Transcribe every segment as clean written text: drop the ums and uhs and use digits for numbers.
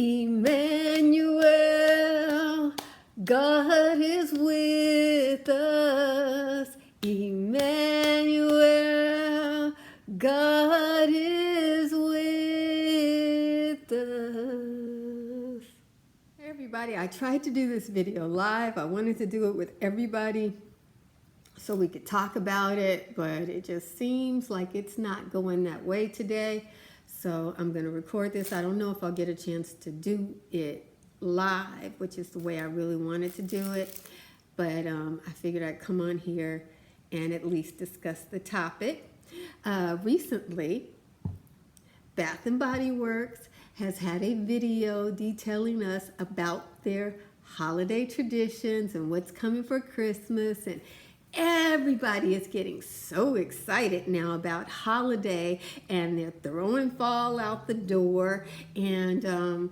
Emmanuel, God is with us. Emmanuel, God is with us. Hey everybody, I tried to do this video live. I wanted to do it with everybody so we could talk about it, but it just seems like it's not going that way today. So I'm going to record this. I don't know if I'll get a chance to do it live, which is the way I really wanted to do it. But I figured I'd come on here and at least discuss the topic. Recently, Bath & Body Works has had a video detailing us about their holiday traditions and what's coming for Christmas, and everybody is getting so excited now about holiday, and they're throwing fall out the door, and I'm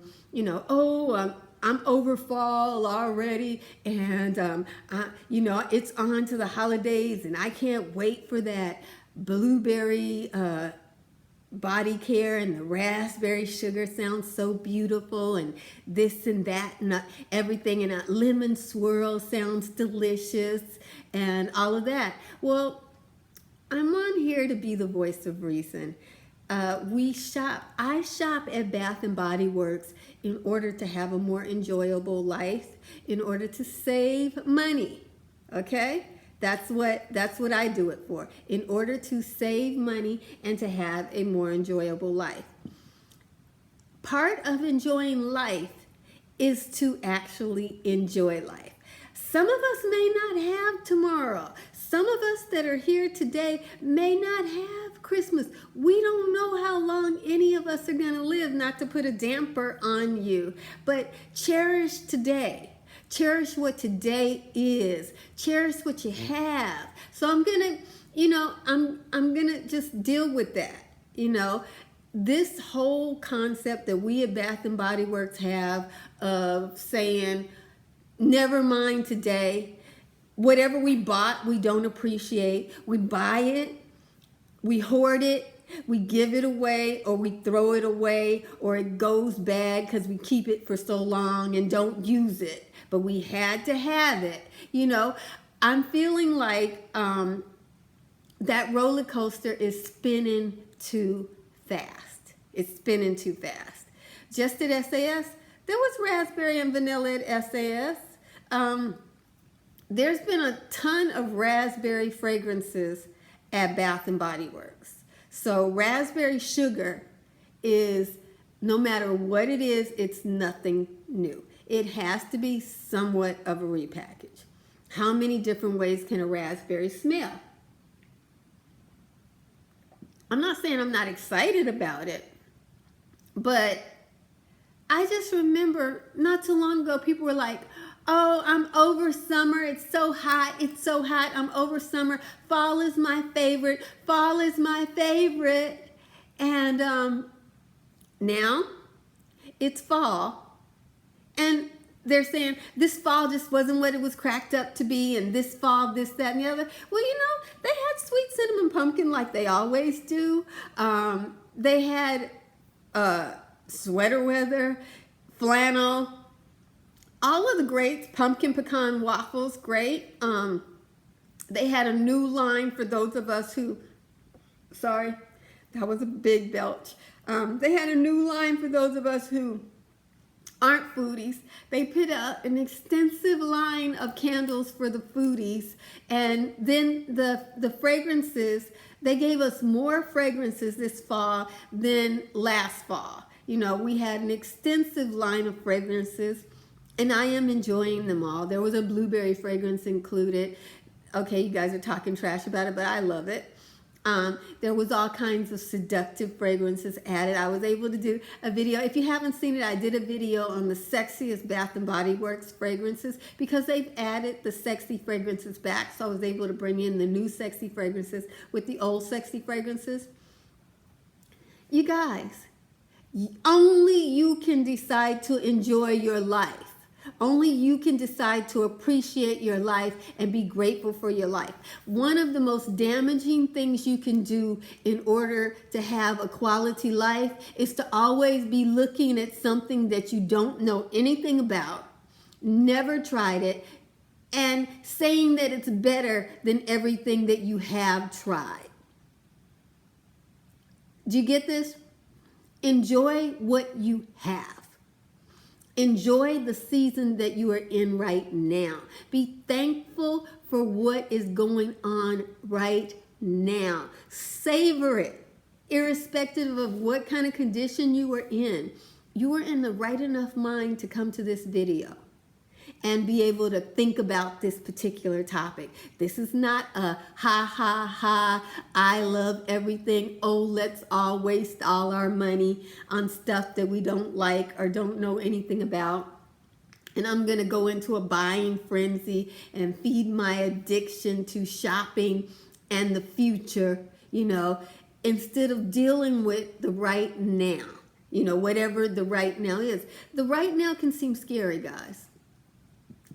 over fall already, and it's on to the holidays, and I can't wait for that blueberry body care, and the raspberry sugar sounds so beautiful, and this and that and everything, and a lemon swirl sounds delicious, and all of that. Well, I'm on here to be the voice of reason. I shop at Bath & Body Works in order to have a more enjoyable life, in order to save money, okay? That's what I do it for, in order to save money and to have a more enjoyable life. Part of enjoying life is to actually enjoy life. Some of us may not have tomorrow. Some of us that are here today may not have Christmas. We don't know how long any of us are going to live, not to put a damper on you, but cherish today. Cherish what today is. Cherish what you have. So I'm gonna, I'm gonna just deal with that. This whole concept that we at Bath & Body Works have of saying, never mind today. Whatever we bought, we don't appreciate. We buy it, we hoard it, we give it away, or we throw it away, or it goes bad because we keep it for so long and don't use it. But we had to have it. I'm feeling like that roller coaster is spinning too fast. It's spinning too fast. Just at SAS, there was raspberry and vanilla at SAS. There's been a ton of raspberry fragrances at Bath & Body Works. So raspberry sugar is, no matter what it is, it's nothing new. It has to be somewhat of a repackage. How many different ways can a raspberry smell? I'm not saying I'm not excited about it, but I just remember not too long ago, people were like, oh, I'm over summer. It's so hot. It's so hot. I'm over summer. Fall is my favorite. Fall is my favorite. And now it's fall. And they're saying this fall just wasn't what it was cracked up to be, and this fall, this, that, and the other. Well, they had sweet cinnamon pumpkin like they always do. They had sweater weather, flannel, all of the greats, pumpkin pecan waffles, great. They had a new line for those of us who, sorry, that was a big belch. They had a new line for those of us who aren't foodies. They put out an extensive line of candles for the foodies, and then the fragrances, they gave us more fragrances this fall than last fall. We had an extensive line of fragrances, and I am enjoying them all. There was a blueberry fragrance included. Okay, you guys are talking trash about it, but I love it. There was all kinds of seductive fragrances added. I was able to do a video. If you haven't seen it, I did a video on the sexiest Bath & Body Works fragrances, because they've added the sexy fragrances back. So I was able to bring in the new sexy fragrances with the old sexy fragrances. You guys, only you can decide to enjoy your life. Only you can decide to appreciate your life and be grateful for your life. One of the most damaging things you can do in order to have a quality life is to always be looking at something that you don't know anything about, never tried it, and saying that it's better than everything that you have tried. Do you get this? Enjoy what you have. Enjoy the season that you are in right now. Be thankful for what is going on right now. Savor it, irrespective of what kind of condition you are in. You are in the right enough mind to come to this video and be able to think about this particular topic. This is not a ha ha ha, I love everything, oh let's all waste all our money on stuff that we don't like or don't know anything about. And I'm gonna go into a buying frenzy and feed my addiction to shopping and the future, instead of dealing with the right now, whatever the right now is. The right now can seem scary, guys.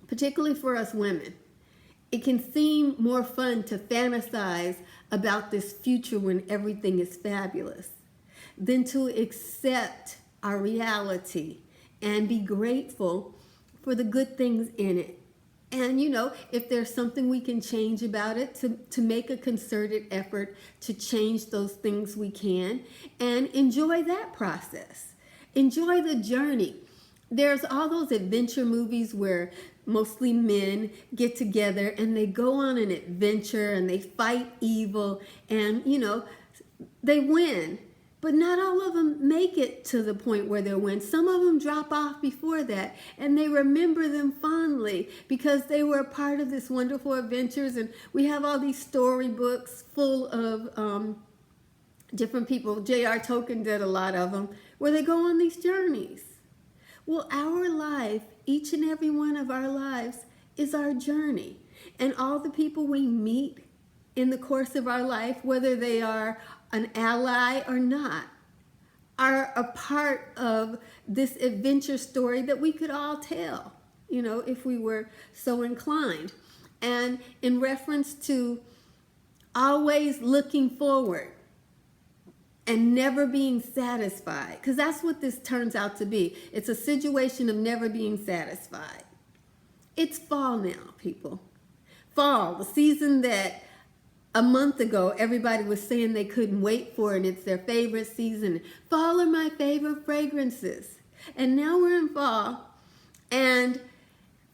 Particularly for us women. It can seem more fun to fantasize about this future when everything is fabulous than to accept our reality and be grateful for the good things in it. And if there's something we can change about it, to make a concerted effort to change those things we can, and enjoy that process. Enjoy the journey. There's all those adventure movies where mostly men get together and they go on an adventure and they fight evil and, they win. But not all of them make it to the point where they win. Some of them drop off before that and they remember them fondly because they were a part of this wonderful adventures. And we have all these storybooks full of different people. J.R. Tolkien did a lot of them where they go on these journeys. Well, our life, each and every one of our lives, is our journey. And all the people we meet in the course of our life, whether they are an ally or not, are a part of this adventure story that we could all tell, if we were so inclined. And in reference to always looking forward, and never being satisfied, because that's what this turns out to be. It's a situation of never being satisfied. It's fall now, people. Fall, the season that a month ago everybody was saying they couldn't wait for, and it's their favorite season. Fall are my favorite fragrances. And now we're in fall, and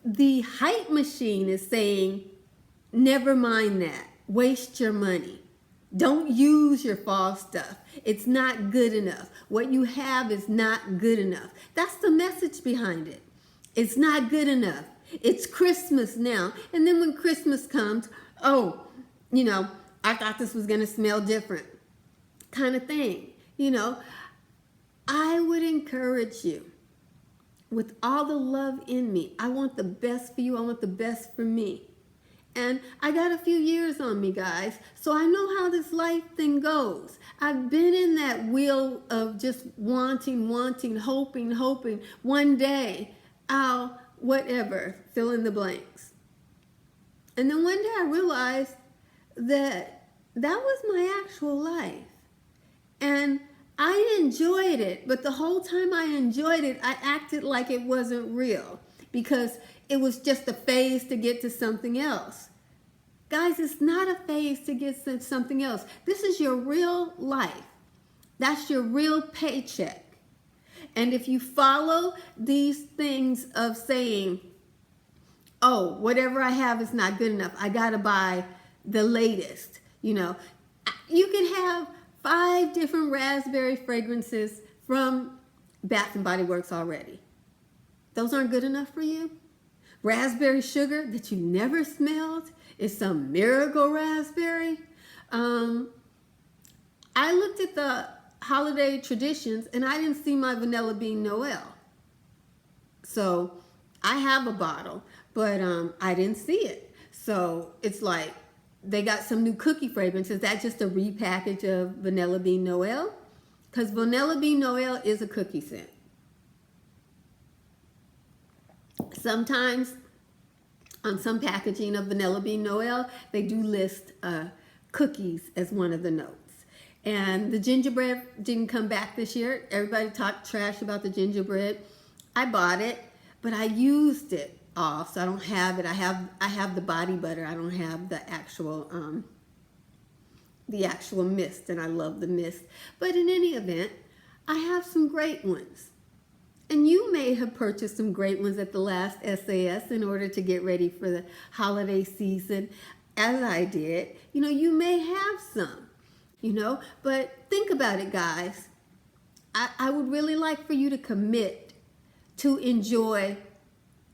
the hype machine is saying, never mind that. Waste your money. Don't use your fall stuff. It's not good enough. What you have is not good enough. That's the message behind it. It's not good enough. It's Christmas now. And then when Christmas comes, I thought this was going to smell different, kind of thing. I would encourage you with all the love in me. I want the best for you. I want the best for me. And I got a few years on me, guys, so I know how this life thing goes. I've been in that wheel of just wanting, hoping, one day I'll, whatever, fill in the blanks. And then one day I realized that was my actual life. And I enjoyed it, but the whole time I enjoyed it, I acted like it wasn't real because it was just a phase to get to something else. Guys, it's not a phase to get to something else. This is your real life. That's your real paycheck. And if you follow these things of saying, oh, whatever I have is not good enough, I got to buy the latest, you can have 5 different raspberry fragrances from Bath and Body Works already. Those aren't good enough for you? Raspberry sugar that you never smelled is some miracle raspberry. I looked at the holiday traditions and I didn't see my Vanilla Bean Noel. So I have a bottle, but I didn't see it. So it's like they got some new cookie fragrance. Is that just a repackage of Vanilla Bean Noel? Because Vanilla Bean Noel is a cookie scent. Sometimes on some packaging of Vanilla Bean Noel, they do list cookies as one of the notes. And the gingerbread didn't come back this year. Everybody talked trash about the gingerbread. I bought it, but I used it off, so I don't have it. I have the body butter. I don't have the actual mist, and I love the mist. But in any event, I have some great ones. And you may have purchased some great ones at the last SAS in order to get ready for the holiday season, as I did. You know, you may have some, you know, but think about it, guys. I would really like for you to commit to enjoy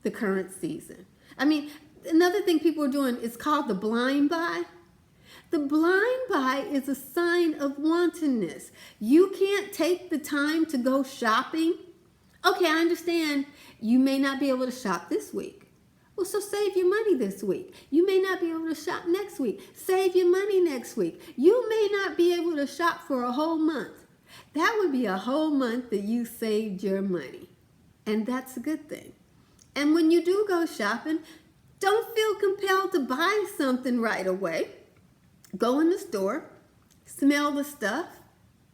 the current season. I mean, another thing people are doing is called the blind buy. The blind buy is a sign of wantonness. You can't take the time to go shopping. Okay, I understand you may not be able to shop this week. Well, so save your money this week. You may not be able to shop next week. Save your money next week. You may not be able to shop for a whole month. That would be a whole month that you saved your money. And that's a good thing. And when you do go shopping, don't feel compelled to buy something right away. Go in the store, smell the stuff,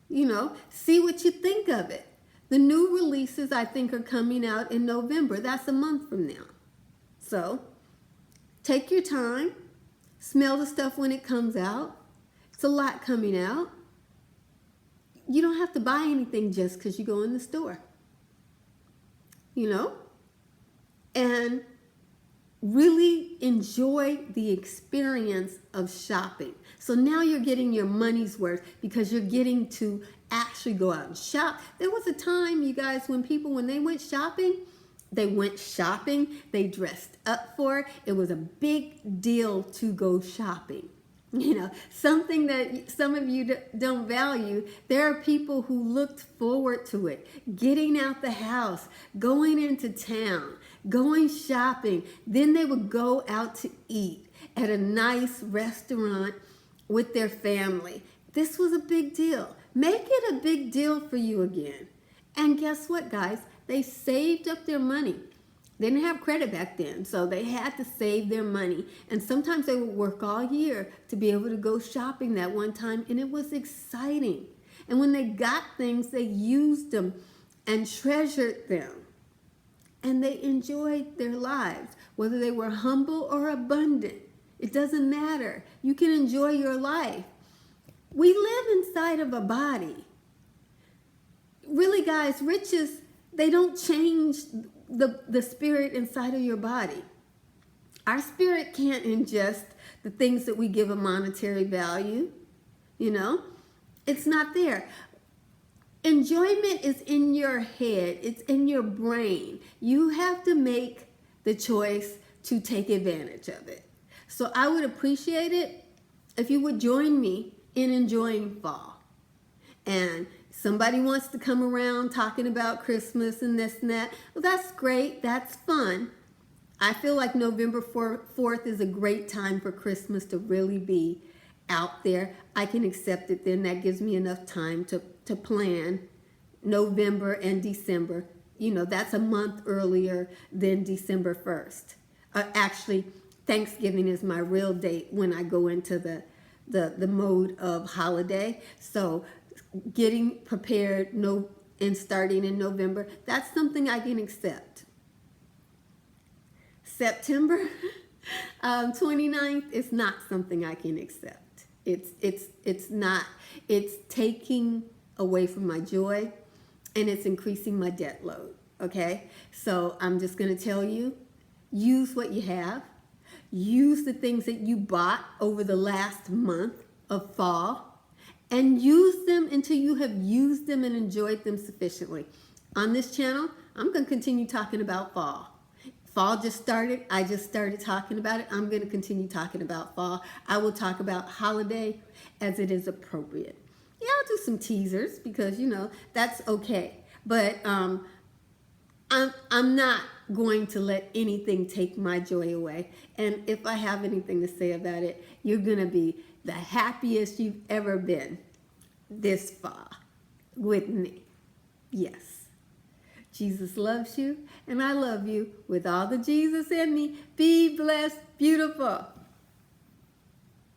you know, see what you think of it. The new releases, I think, are coming out in November. That's a month from now. So take your time, smell the stuff when it comes out. It's a lot coming out. You don't have to buy anything just because you go in the store, you know? And really enjoy the experience of shopping. So now you're getting your money's worth because you're getting to actually go out and shop. There was a time, you guys, when they went shopping, they dressed up for it. It was a big deal to go shopping. You know, something that some of you don't value. There are people who looked forward to it, getting out the house, going into town, going shopping. Then they would go out to eat at a nice restaurant with their family. This was a big deal. Make it a big deal for you again. And guess what, guys? They saved up their money. They didn't have credit back then, so they had to save their money. And sometimes they would work all year to be able to go shopping that one time, and it was exciting. And when they got things, they used them and treasured them. And they enjoyed their lives, whether they were humble or abundant. It doesn't matter. You can enjoy your life. We live inside of a body. Really, guys, riches, they don't change the spirit inside of your body. Our spirit can't ingest the things that we give a monetary value. You know, it's not there. Enjoyment is in your head. It's in your brain. You have to make the choice to take advantage of it. So I would appreciate it if you would join me in enjoying fall. And somebody wants to come around talking about Christmas and this and that. Well, that's great. That's fun. I feel like November 4th is a great time for Christmas to really be out there. I can accept it then. That gives me enough time to plan November and December. You know, that's a month earlier than December 1st. Actually, Thanksgiving is my real date when I go into the mode of holiday. So getting prepared and starting in November, that's something I can accept. September 29th is not something I can accept. It's not. It's taking away from my joy, and it's increasing my debt load. Okay, so I'm just going to tell you, use what you have. Use the things that you bought over the last month of fall, and use them until you have used them and enjoyed them sufficiently. On this channel, I'm going to continue talking about fall. Fall just started. I just started talking about it. I'm going to continue talking about fall. I will talk about holiday as it is appropriate. Yeah, I'll do some teasers because, you know, that's okay. But I'm not going to let anything take my joy away. And if I have anything to say about it, you're going to be the happiest you've ever been this fall with me. Yes. Jesus loves you, and I love you with all the Jesus in me. Be blessed, beautiful.